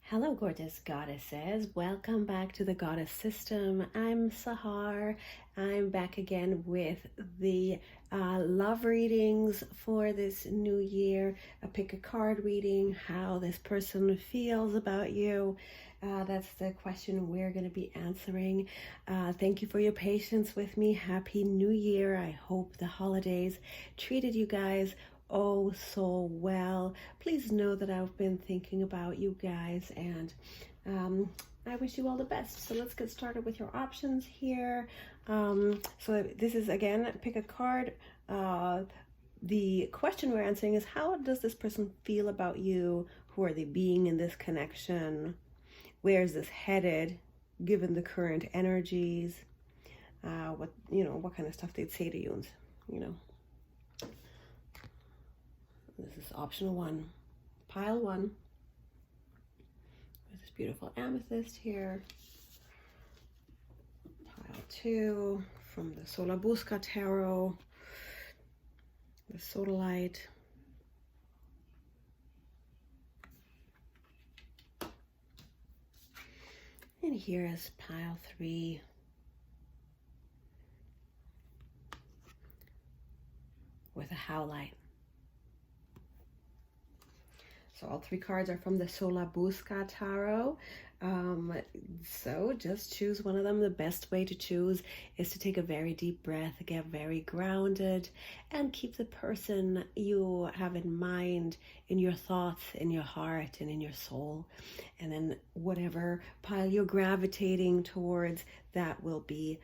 Hello, gorgeous goddesses. Welcome back to the Goddess System. I'm Sahar. I'm back again with the love readings for this new year. A pick a card reading, how this person feels about you. That's the question we're going to be answering. Thank you for your patience with me. Happy New Year. I hope the holidays treated you guys oh so well. Please know that I've been thinking about you guys, and I wish you all the best. So let's get started with your options here. So this is, again, pick a card. The question we're answering is, how does this person feel about you? Who are they being in this connection? Where is this headed given the current energies? What kind of stuff they'd say to you, This is option one, pile one, with this beautiful amethyst here. Pile two from the Soulmates Tarot, the Sodalite. And here is pile three, with a Howlite. So all three cards are from the Soulmates Tarot. So just choose one of them. The best way to choose is to take a very deep breath, get very grounded, and keep the person you have in mind in your thoughts, in your heart, and in your soul. And then whatever pile you're gravitating towards, that will be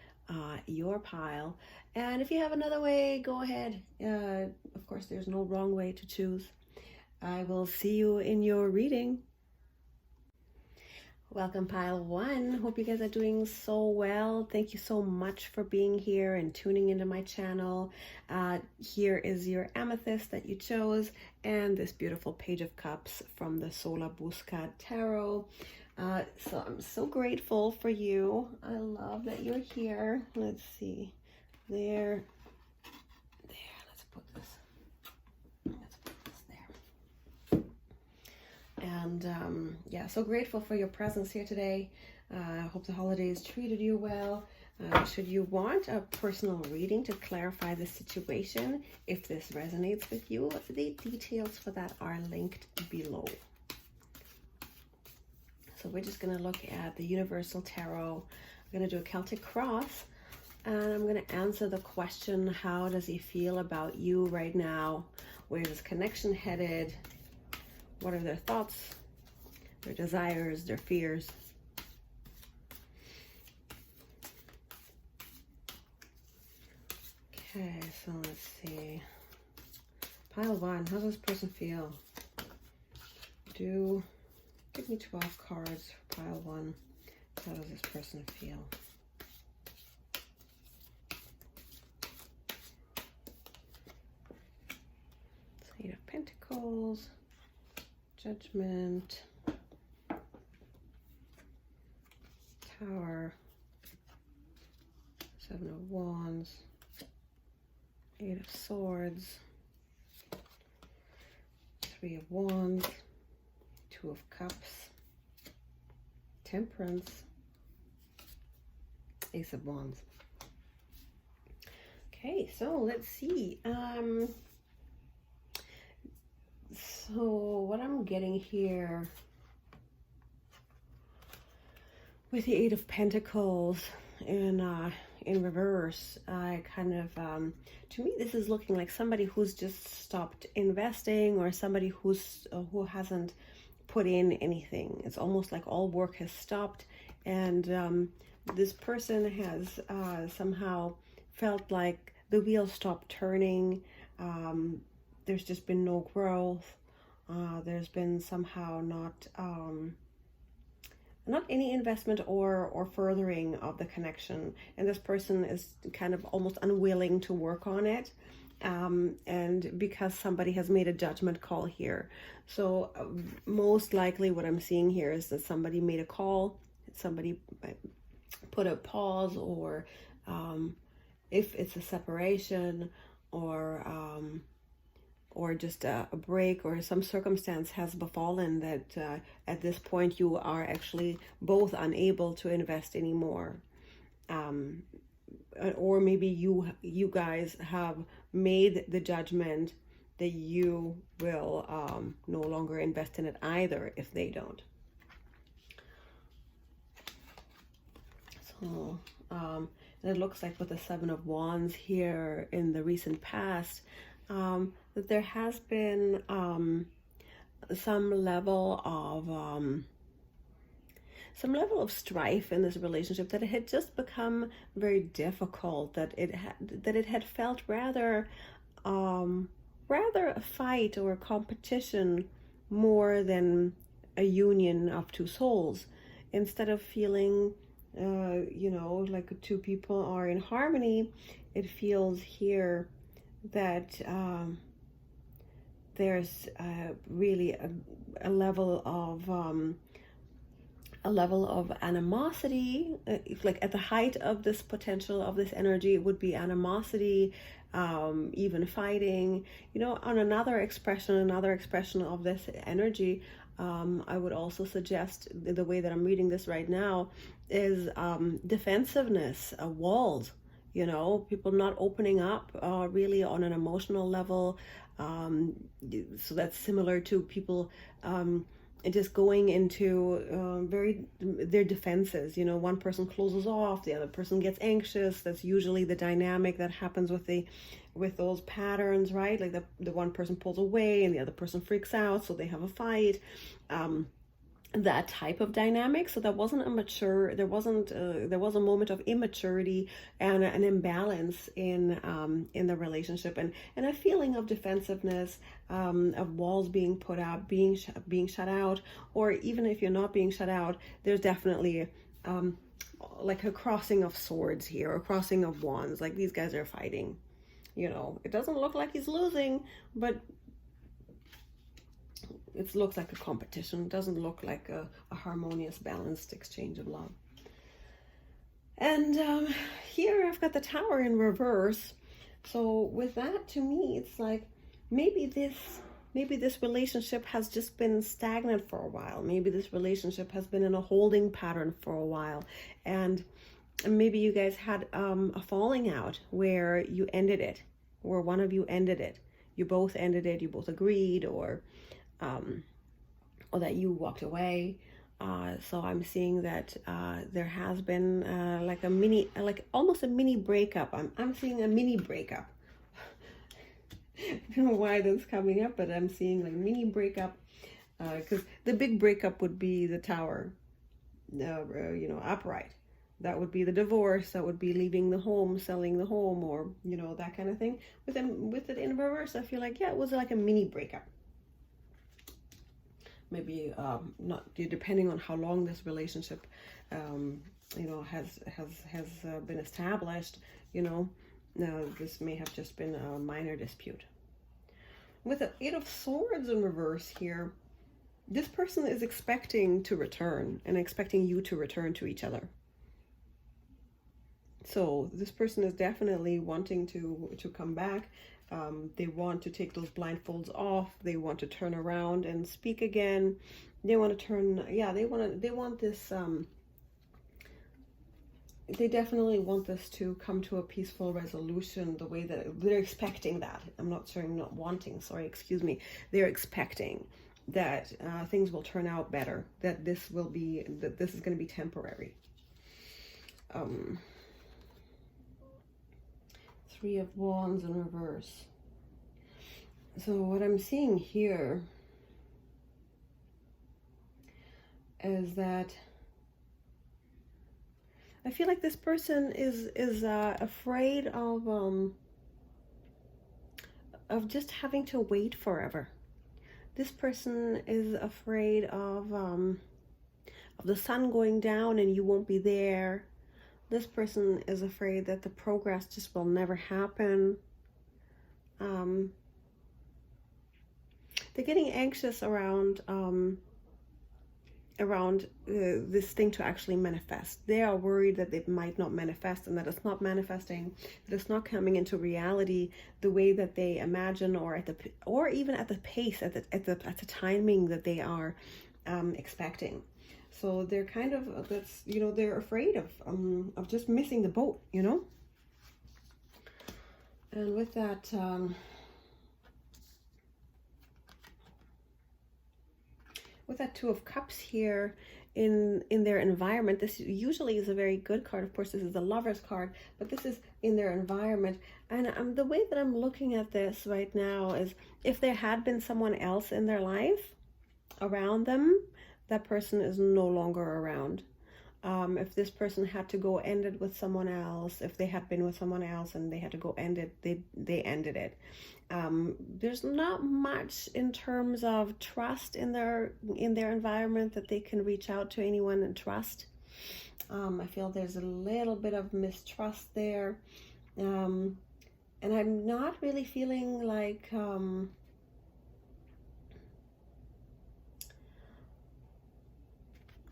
your pile. And if you have another way, go ahead. Of course, there's no wrong way to choose. I will see you in your reading. Welcome, pile one. Hope you guys are doing so well. Thank you so much for being here and tuning into my channel. Here is your amethyst that you chose, and this beautiful Page of Cups from the Soulmates Tarot. So I'm so grateful for you. I love that you're here. Let's see. There. Let's put this there. And yeah, so grateful for your presence here today. I hope the holidays treated you well. Should you want a personal reading to clarify the situation, if this resonates with you, the details for that are linked below. So we're just going to look at the Universal Tarot. I'm going to do a Celtic Cross, and I'm going to answer the question, how does he feel about you right now? Where is this connection headed? What are their thoughts, their desires, their fears? Okay, so let's see. Pile one, how does this person feel? Give me 12 cards for pile one. How does this person feel? Eight of Pentacles, Judgment, Tower, Seven of Wands, Eight of Swords, Three of Wands, Two of Cups, Temperance, Ace of Wands. Okay, so let's see. So what I'm getting here with the Eight of Pentacles in reverse, I kind of, to me, this is looking like somebody who's just stopped investing, or somebody who hasn't put in anything. It's almost like all work has stopped, and this person has somehow felt like the wheel stopped turning. There's just been no growth. There's been somehow not any investment or furthering of the connection, and this person is kind of almost unwilling to work on it, and because somebody has made a judgment call here. So most likely what I'm seeing here is that somebody made a call, somebody put a pause, or if it's a separation, or or just a break, or some circumstance has befallen that at this point you are actually both unable to invest anymore. Or maybe you guys have made the judgment that you will no longer invest in it either if they don't. So and it looks like with the Seven of Wands here in the recent past, that there has been some level of strife in this relationship, that it had just become very difficult, that it had felt rather a fight or a competition more than a union of two souls, instead of feeling like two people are in harmony. It feels here that there's really a level of animosity. Like at the height of this potential, of this energy, it would be animosity, even fighting. On another expression of this energy, I would also suggest, the way that I'm reading this right now, is defensiveness, walls. People not opening up really on an emotional level. So that's similar to people just going into their defenses. One person closes off, the other person gets anxious. That's usually the dynamic that happens with those patterns, right? Like the one person pulls away and the other person freaks out, so they have a fight. That type of dynamic. So that wasn't there was a moment of immaturity and an imbalance in the relationship, and a feeling of defensiveness, of walls being put up, being shut out. Or even if you're not being shut out, there's definitely like a crossing of swords here, or crossing of wands. Like these guys are fighting. It doesn't look like he's losing, but it looks like a competition. It doesn't look like a harmonious, balanced exchange of love. And here I've got the Tower in reverse. So with that, to me, it's like maybe this relationship has just been stagnant for a while. Maybe this relationship has been in a holding pattern for a while. And maybe you guys had a falling out where you ended it, where one of you ended it. You both ended it, you both agreed, or that you walked away. So I'm seeing that there has been almost a mini breakup. I'm seeing a mini breakup. I don't know why that's coming up, but I'm seeing like mini breakup, because the big breakup would be the Tower, upright. That would be the divorce. That would be leaving the home, selling the home, or that kind of thing. With it in reverse, I feel like, yeah, it was like a mini breakup. Maybe not, depending on how long this relationship has been established. This may have just been a minor dispute. With the Eight of Swords in reverse here, this person is expecting to return, and expecting you to return to each other. So this person is definitely wanting to come back. They want to take those blindfolds off. They want to turn around and speak again. They want to turn, they want this, they definitely want this to come to a peaceful resolution, the way that they're expecting that. I'm not wanting, excuse me. They're expecting that things will turn out better, that this is going to be temporary. Three of Wands in reverse. So what I'm seeing here is that I feel like this person is afraid of just having to wait forever. This person is afraid of the sun going down and you won't be there. This person is afraid that the progress just will never happen. They're getting anxious around this thing to actually manifest. They are worried that it might not manifest, and that it's not manifesting, that it's not coming into reality the way that they imagine, or even at the pace, at the timing that they are expecting. So they're kind of, they're afraid of just missing the boat, And with that, Two of Cups here in their environment, this usually is a very good card. Of course, this is the Lover's card, but this is in their environment. And the way that I'm looking at this right now is, if there had been someone else in their life around them, that person is no longer around. If this person had to go end it with someone else, if they had been with someone else and they had to go end it, they ended it. There's not much in terms of trust in their environment, that they can reach out to anyone and trust. I feel there's a little bit of mistrust there. And I'm not really feeling like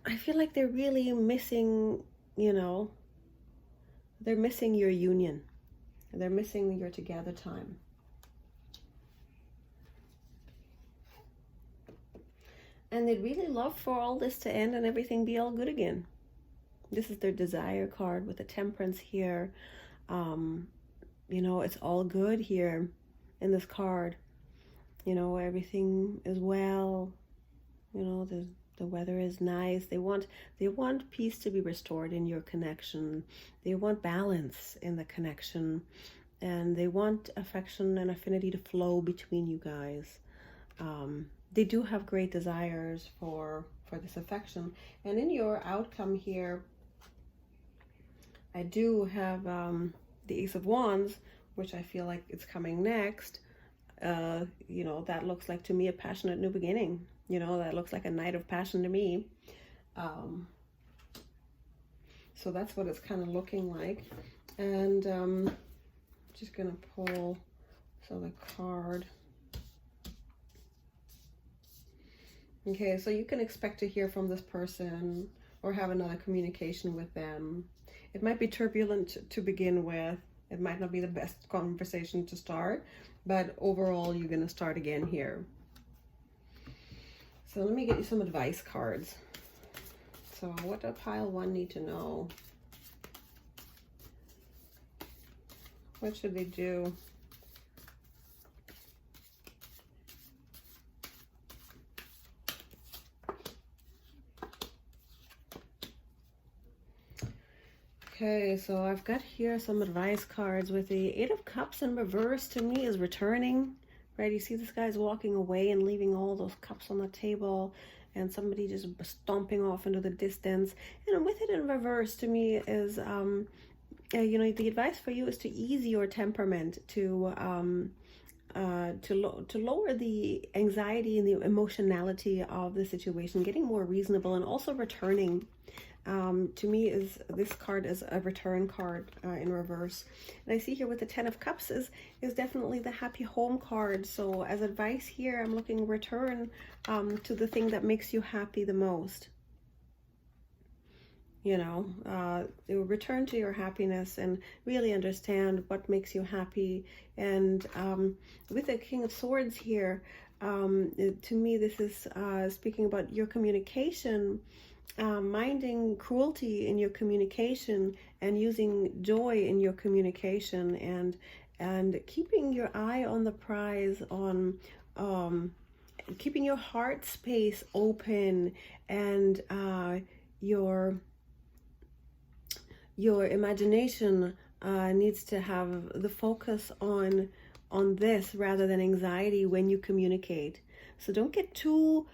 I feel like they're really missing, they're missing your union. They're missing your together time. And they'd really love for all this to end and everything be all good again. This is their desire card with the Temperance here. It's all good here in this card. Everything is well. The weather is nice. They want peace to be restored in your connection. They want balance in the connection. And they want affection and affinity to flow between you guys. They do have great desires for this affection. And in your outcome here, I do have the Ace of Wands, which I feel like it's coming next. That looks like to me a passionate new beginning. That looks like a night of passion to me. So that's what it's kind of looking like. And just gonna pull the card. Okay, so you can expect to hear from this person or have another communication with them. It might be turbulent to begin with. It might not be the best conversation to start, but overall you're going to start again here. So let me get you some advice cards. So what does pile 1 need to know? What should they do? Okay, so I've got here some advice cards with the 8 of Cups in reverse. To me is returning, right? You see this guy's walking away and leaving all those cups on the table, and somebody just stomping off into the distance. And with it in reverse, to me is, the advice for you is to ease your temperament, to lower the anxiety and the emotionality of the situation, getting more reasonable, and also returning. To me, this card is a return card in reverse. And I see here with the 10 of Cups is definitely the happy home card. So as advice here, I'm looking return to the thing that makes you happy the most. Return to your happiness and really understand what makes you happy. And with the King of Swords here, to me, this is speaking about your communication. Minding cruelty in your communication and using joy in your communication, and keeping your eye on the prize, on keeping your heart space open, and your imagination needs to have the focus on this rather than anxiety when you communicate. So don't get too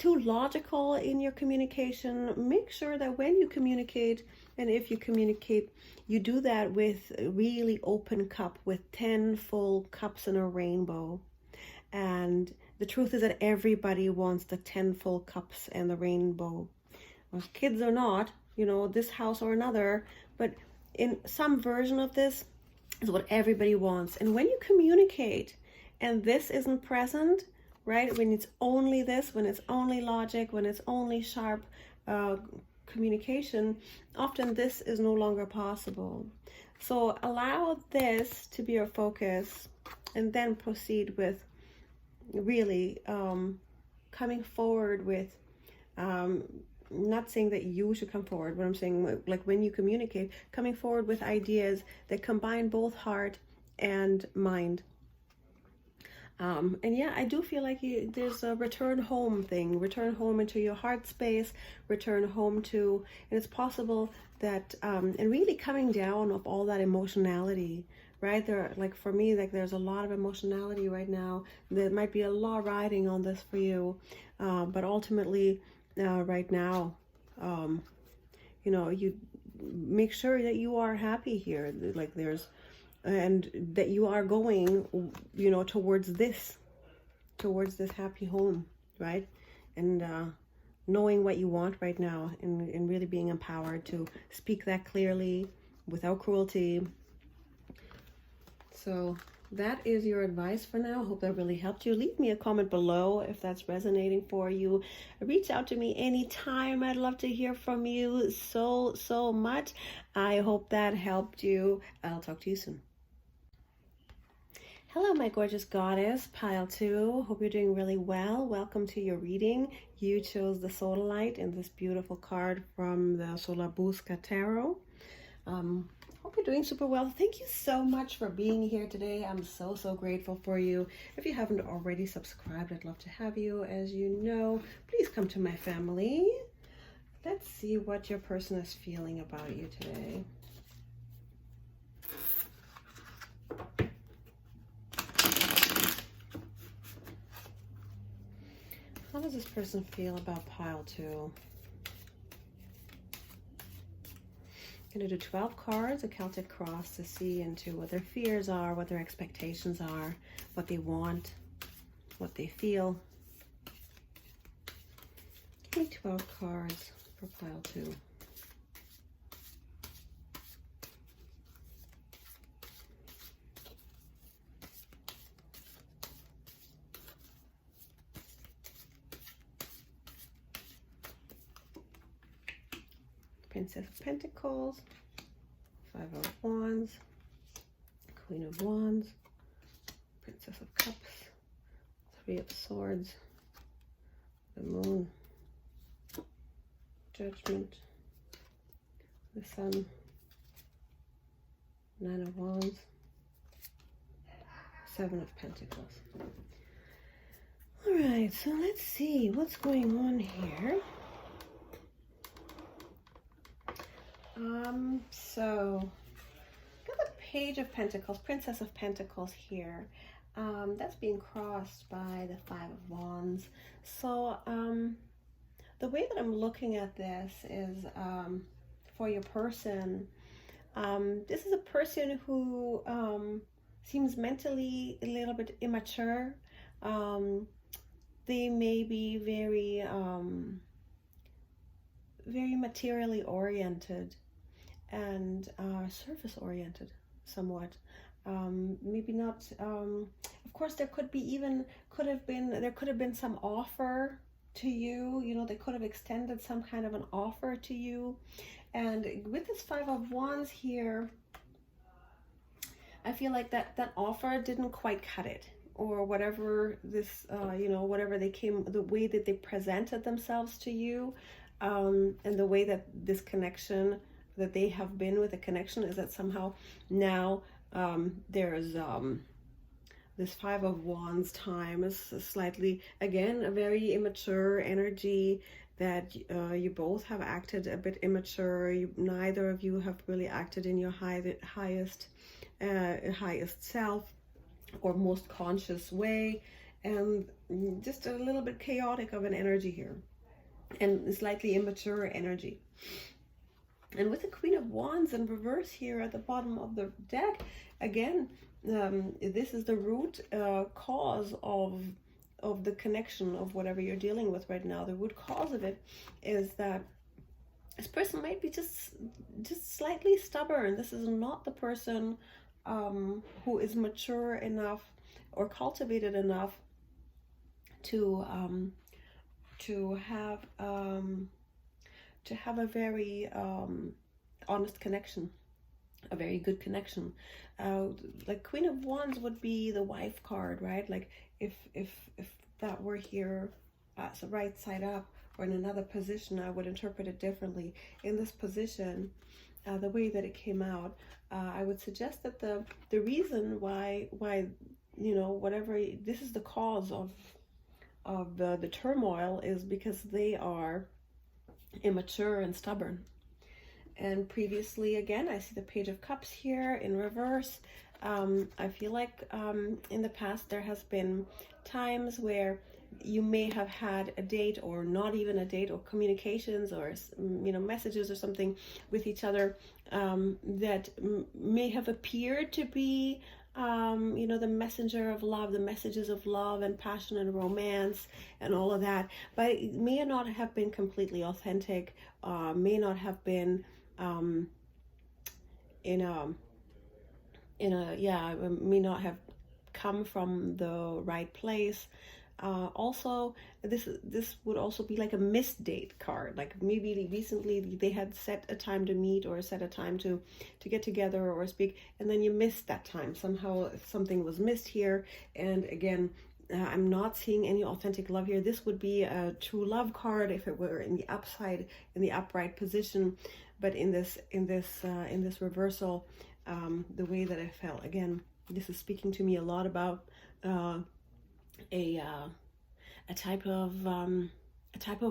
logical in your communication. Make sure that when you communicate, and if you communicate, you do that with a really open cup, with 10 full cups in a rainbow. And the truth is that everybody wants the 10 full cups and the rainbow. Well, kids or not, this house or another, but in some version of this is what everybody wants. And when you communicate and this isn't present, right? When it's only this, when it's only logic, when it's only sharp communication, often this is no longer possible. So allow this to be your focus, and then proceed with really coming forward with, not saying that you should come forward, but I'm saying, like, when you communicate, coming forward with ideas that combine both heart and mind. And yeah, I do feel like there's a return home thing, return home into your heart space, return home to, and it's possible that, and really coming down of all that emotionality, right? There, like for me, like there's a lot of emotionality right now. There might be a lot riding on this for you, but ultimately, right now, you know, you make sure that you are happy here, like there's, and that you are going, you know, towards this happy home, right? And knowing what you want right now, and really being empowered to speak that clearly without cruelty. So that is your advice for now. Hope that really helped you. Leave me a comment below if that's resonating for you. Reach out to me anytime. I'd love to hear from you so much. I hope that helped you. I'll talk to you soon. Hello, my gorgeous goddess, pile 2. Hope you're doing really well. Welcome to your reading. You chose the Sodalite in this beautiful card from the Solar Busca Tarot. Hope you're doing super well. Thank you so much for being here today. I'm so grateful for you. If you haven't already subscribed, I'd love to have you. As you know, please come to my family. Let's see what your person is feeling about you today. How does this person feel about pile 2? I'm going to do 12 cards, a Celtic cross, to see into what their fears are, what their expectations are, what they want, what they feel. Give me 12 cards for pile 2. Princess of Pentacles, 5 of Wands, Queen of Wands, Princess of Cups, 3 of Swords, the Moon, Judgment, the Sun, 9 of Wands, 7 of Pentacles. All right, so let's see what's going on here. So got the Page of Pentacles, Princess of Pentacles here. That's being crossed by the 5 of Wands. So the way that I'm looking at this is, for your person, this is a person who seems mentally a little bit immature. They may be very materially oriented and surface oriented somewhat. Maybe not, of course there could have been some offer to you, you know, they could have extended some kind of an offer to you. And with this 5 of Wands here, I feel like that offer didn't quite cut it, or whatever this, you know, whatever the way that they presented themselves to you, and the way that this connection, that they have been with a connection, is that somehow now there's this 5 of Wands time is slightly, again, a very immature energy, that you both have acted a bit immature. Neither of you have really acted in your highest self or most conscious way, and just a little bit chaotic of an energy here, and slightly immature energy. And with the Queen of Wands in reverse here at the bottom of the deck, again, this is the root cause of the connection of whatever you're dealing with right now. The root cause of it is that this person might be just slightly stubborn. This is not the person who is mature enough or cultivated enough to have a very honest connection, a very good connection. Like Queen of Wands would be the wife card, right? Like if that were here as a right side up or in another position, I would interpret it differently. In this position, the way that it came out, I would suggest that the reason why you know, whatever this is the cause of the turmoil is because they are immature and stubborn. And previously, again, I see the Page of Cups here in reverse. I feel like in the past there has been times where you may have had a date, or not even a date, or communications, or you know, messages or something with each other that may have appeared to be you know, the messenger of love, the messages of love and passion and romance and all of that, but it may not have been completely authentic, may not have been in a may not have come from the right place. Also, this would also be like a missed date card. Like maybe recently they had set a time to meet, or set a time to get together or speak, and then you missed that time. Somehow something was missed here. And again, I'm not seeing any authentic love here. This would be a true love card if it were in the upside, in the upright position. But in this reversal, the way that I felt, again, this is speaking to me a lot about a type of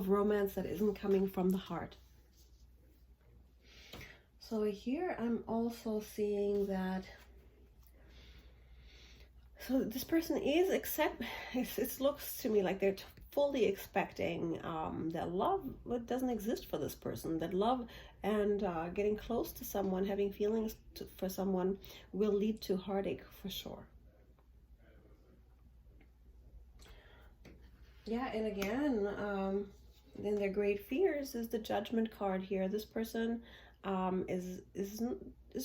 romance that isn't coming from the heart. So here I'm also seeing that, so this person is it looks to me like they're fully expecting that love doesn't exist for this person, that love and getting close to someone, having feelings for someone will lead to heartache for sure. Yeah, and again, then their great fears is the Judgment card here. This person is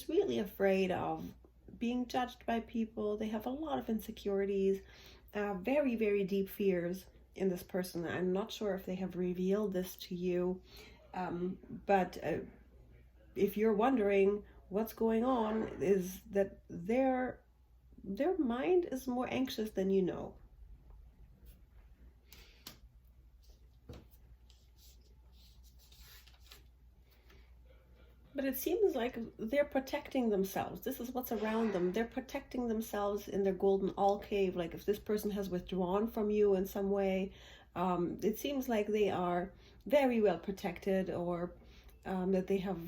really afraid of being judged by people. They have a lot of insecurities, very, very deep fears in this person. I'm not sure if they have revealed this to you, but if you're wondering what's going on, is that their mind is more anxious than you know. But it seems like they're protecting themselves. This is what's around them. They're protecting themselves in their golden alcove. Like if this person has withdrawn from you in some way, it seems like they are very well protected, or that they have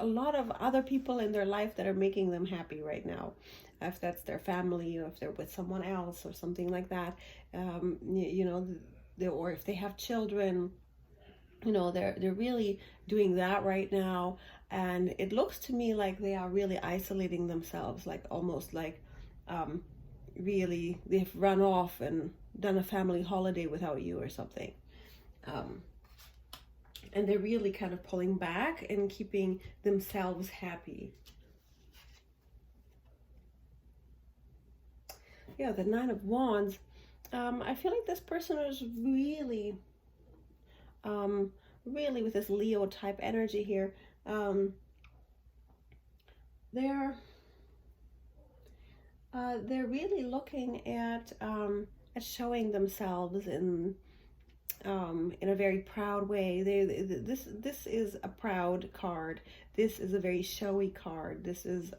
a lot of other people in their life that are making them happy right now. If that's their family, or if they're with someone else or something like that, you know, or if they have children. You know, they're really doing that right now, and it looks to me like they are really isolating themselves, like almost like really they've run off and done a family holiday without you or something, and they're really kind of pulling back and keeping themselves happy. Yeah, the Nine of Wands. I feel like this person is really really with this Leo type energy here. They're really looking at showing themselves in a very proud way. This is a proud card. This is a very showy card. This is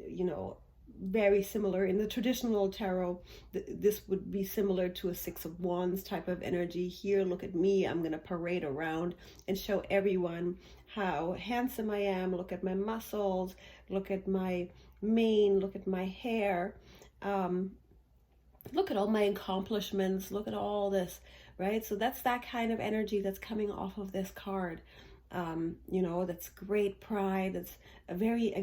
you know, very similar in the traditional tarot. This would be similar to a Six of Wands type of energy. Here, look at me, I'm going to parade around and show everyone how handsome I am. Look at my muscles, look at my mane, look at my hair, look at all my accomplishments, look at all this, right? So that's that kind of energy that's coming off of this card. You know, that's great pride. That's a very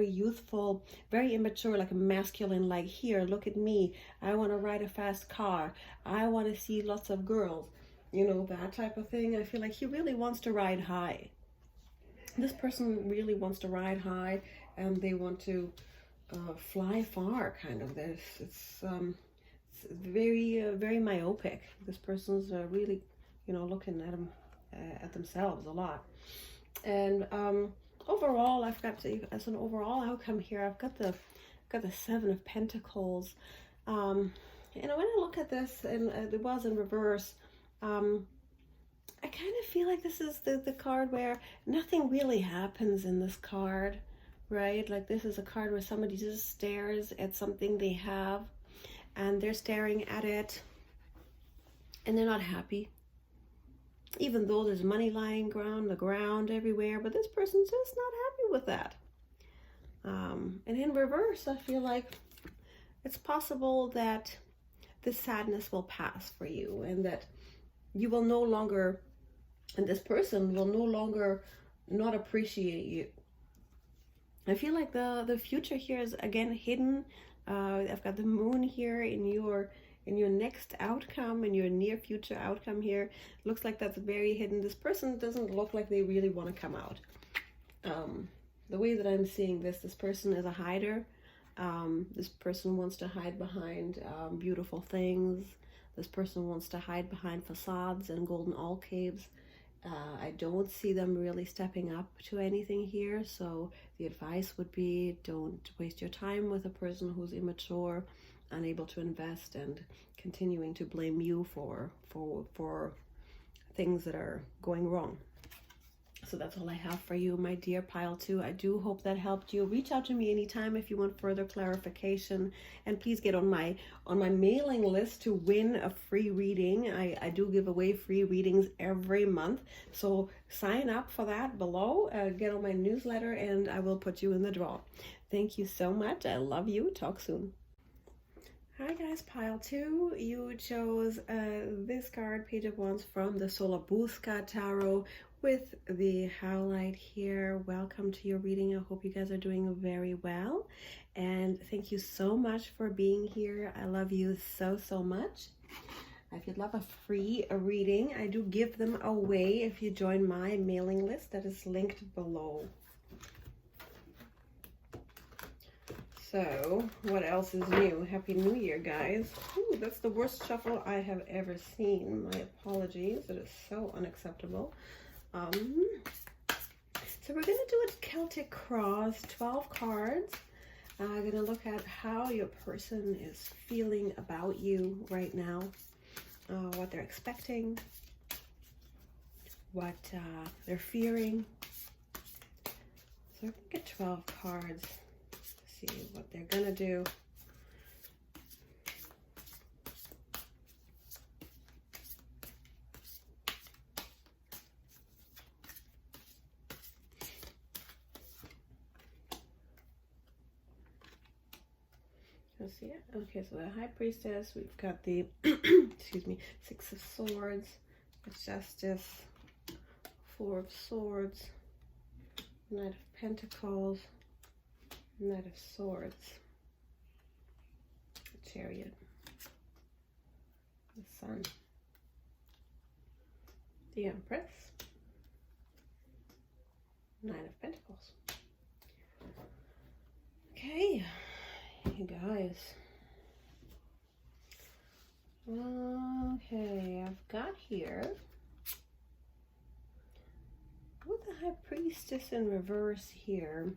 youthful, very immature, like a masculine, like, here, look at me, I want to ride a fast car, I want to see lots of girls, you know, that type of thing. I feel like he really wants to ride high. This person really wants to ride high, and they want to fly far, kind of. It's very very myopic. This person's really, you know, looking at at themselves a lot. And overall, I've got as an overall outcome here, I've got the Seven of Pentacles. You know, when I look at this, and it was in reverse, I kind of feel like this is the card where nothing really happens in this card, right? Like this is a card where somebody just stares at something they have, and they're staring at it, and they're not happy. Even though there's money lying on the ground everywhere, but this person's just not happy with that. And in reverse, I feel like it's possible that this sadness will pass for you, and that you will no longer, and this person will no longer not appreciate you. I feel like the future here is again hidden. I've got the moon here in your next outcome, in your near future outcome here. Looks like that's very hidden. This person doesn't look like they really want to come out. The way that I'm seeing this person is a hider. This person wants to hide behind beautiful things. This person wants to hide behind facades and golden alcaves. I don't see them really stepping up to anything here. So the advice would be, don't waste your time with a person who's immature, unable to invest, and continuing to blame you for things that are going wrong. So that's all I have for you, my dear pile 2. I do hope that helped you. Reach out to me anytime if you want further clarification, and please get on my mailing list to win a free reading. I do give away free readings every month, so sign up for that below. Get on my newsletter, and I will put you in the draw. Thank you so much. I love you. Talk soon. Hi guys, pile 2. You chose this card, Page of Wands, from the Soulmates Tarot, with the Howlite here. Welcome to your reading. I hope you guys are doing very well, and thank you so much for being here. I love you so much. If you'd love a free reading, I do give them away if you join my mailing list that is linked below. So what else is new? Happy New Year, guys. Ooh, that's the worst shuffle I have ever seen. My apologies. It is so unacceptable. So we're going to do a Celtic Cross, 12 cards. I'm going to look at how your person is feeling about you right now, what they're expecting, what they're fearing. So we're going to get 12 cards to see what they're going to do. See it? Okay, so the High Priestess, we've got the excuse me, Six of Swords, Justice, Four of Swords, Knight of Pentacles, Knight of Swords, the Chariot, the Sun, the Empress, Nine of Pentacles. Okay. You guys, okay, I've got here with the High Priestess in reverse here.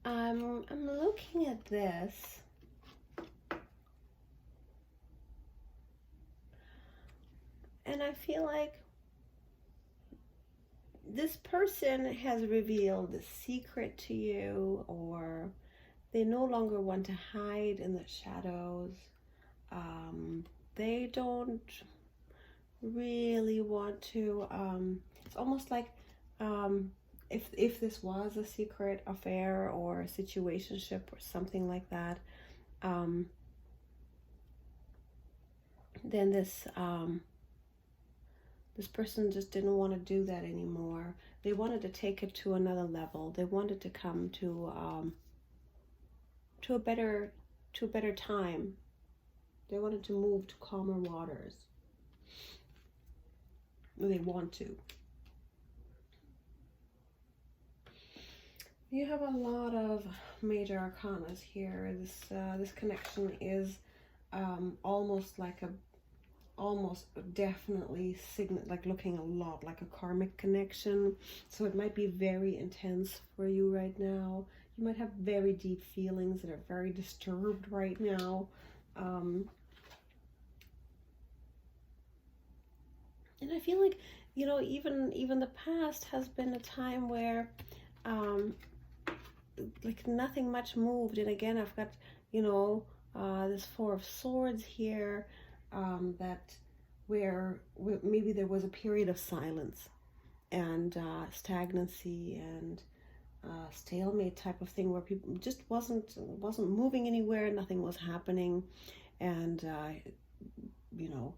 I'm looking at this, and I feel like this person has revealed a secret to you, or they no longer want to hide in the shadows. They don't really want to, it's almost like if this was a secret affair or a situationship or something like that, then this person just didn't want to do that anymore. They wanted to take it to another level. They wanted to come to a better time. They wanted to move to calmer waters. They want to. You have a lot of major arcanas here. This connection is almost like almost definitely like looking a lot like a karmic connection. So it might be very intense for you right now. You might have very deep feelings that are very disturbed right now. And I feel like, you know, even the past has been a time where like nothing much moved. And again, I've got, you know, this Four of Swords here, that where maybe there was a period of silence and stagnancy and stalemate type of thing, where people just wasn't moving anywhere, nothing was happening. And you know,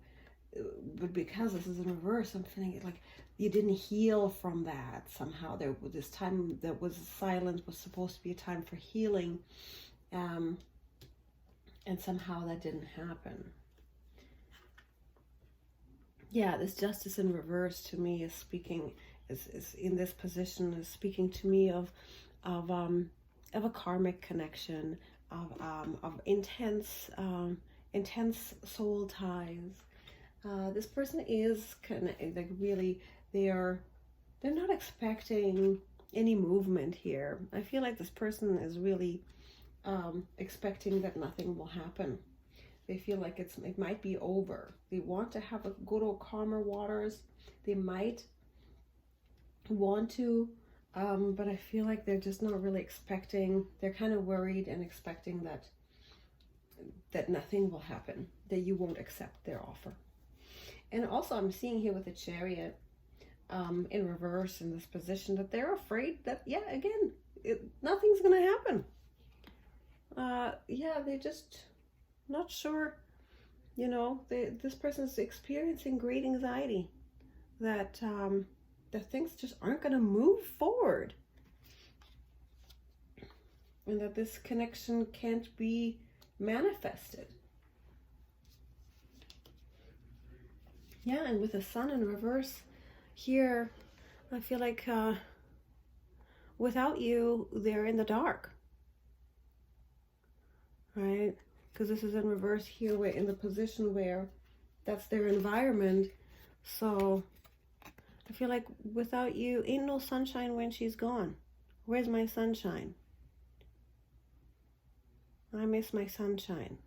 but because this is in reverse, I'm feeling like you didn't heal from that somehow. There was this time that was silence, was supposed to be a time for healing, and somehow that didn't happen. Yeah, this Justice in reverse to me is speaking, is in this position, is speaking to me of a karmic connection, of intense soul ties. This person is like really, they're not expecting any movement here. I feel like this person is really expecting that nothing will happen. They feel like it might be over. They want to have a good old calmer waters. They might want to, but I feel like they're just not really expecting. They're kind of worried and expecting that nothing will happen, that you won't accept their offer. And also I'm seeing here with the Chariot in reverse in this position, that they're afraid that, yeah, again, nothing's going to happen. Yeah, they just not sure, you know, this person's experiencing great anxiety that that things just aren't going to move forward, and that this connection can't be manifested. Yeah, and with the Sun in reverse here, I feel like without you, they're in the dark, right? Because this is in reverse here, we're in the position where that's their environment. So I feel like without you, ain't no sunshine when she's gone. Where's my sunshine? I miss my sunshine.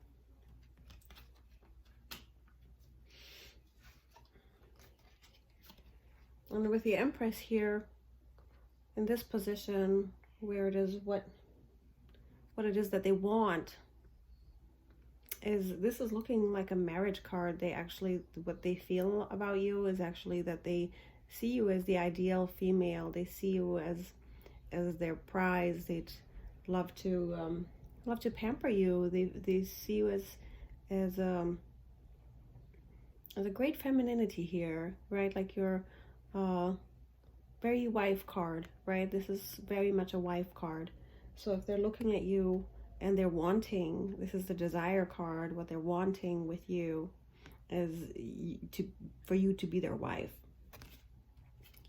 And with the Empress here, in this position, where it is what it is that they want, this is looking like a marriage card. They actually, what they feel about you is actually that they see you as the ideal female. They see you as their prize. They'd love to pamper you. They see you as a great femininity here, right? Like you're very wife card, right? This is very much a wife card. So if they're looking at you and they're wanting, this is the desire card, what they're wanting with you is for you to be their wife.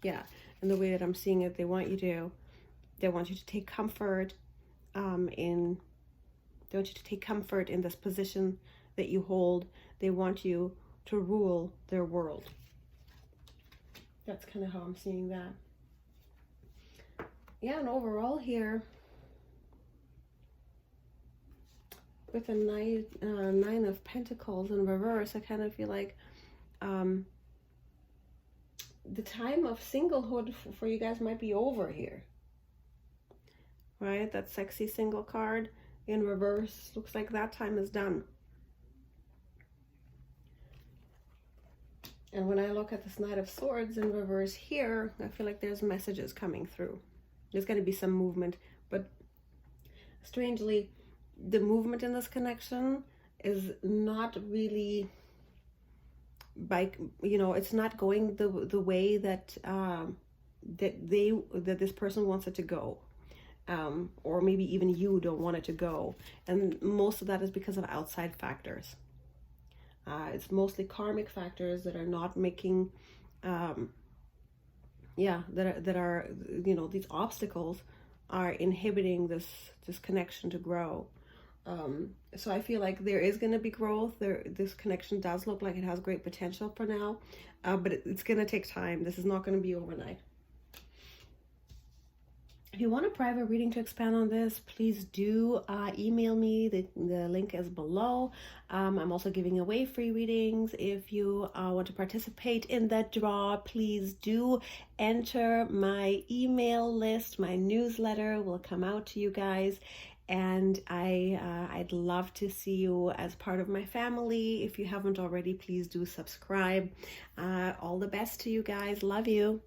Yeah, and the way that I'm seeing it, they want you to take comfort in this position that you hold. They want you to rule their world. That's kind of how I'm seeing that. Yeah, and overall here, with a Nine of Pentacles in reverse, I kind of feel like the time of singlehood for you guys might be over here. Right? That sexy single card in reverse looks like that time is done. And when I look at this Knight of Swords in reverse here, I feel like there's messages coming through. There's going to be some movement, but strangely, the movement in this connection is not really it's not going the way that that this person wants it to go, or maybe even you don't want it to go, and most of that is because of outside factors. It's mostly karmic factors that are not making that are these obstacles are inhibiting this connection to grow. So I feel like there is going to be growth. This connection does look like it has great potential for now, but it's going to take time. This is not going to be overnight. If you want a private reading to expand on this, please do email me. The link is below. I'm also giving away free readings. If you want to participate in that draw, please do enter my email list. My newsletter will come out to you guys. And I'd love to see you as part of my family. If you haven't already, please do subscribe. All the best to you guys. Love you.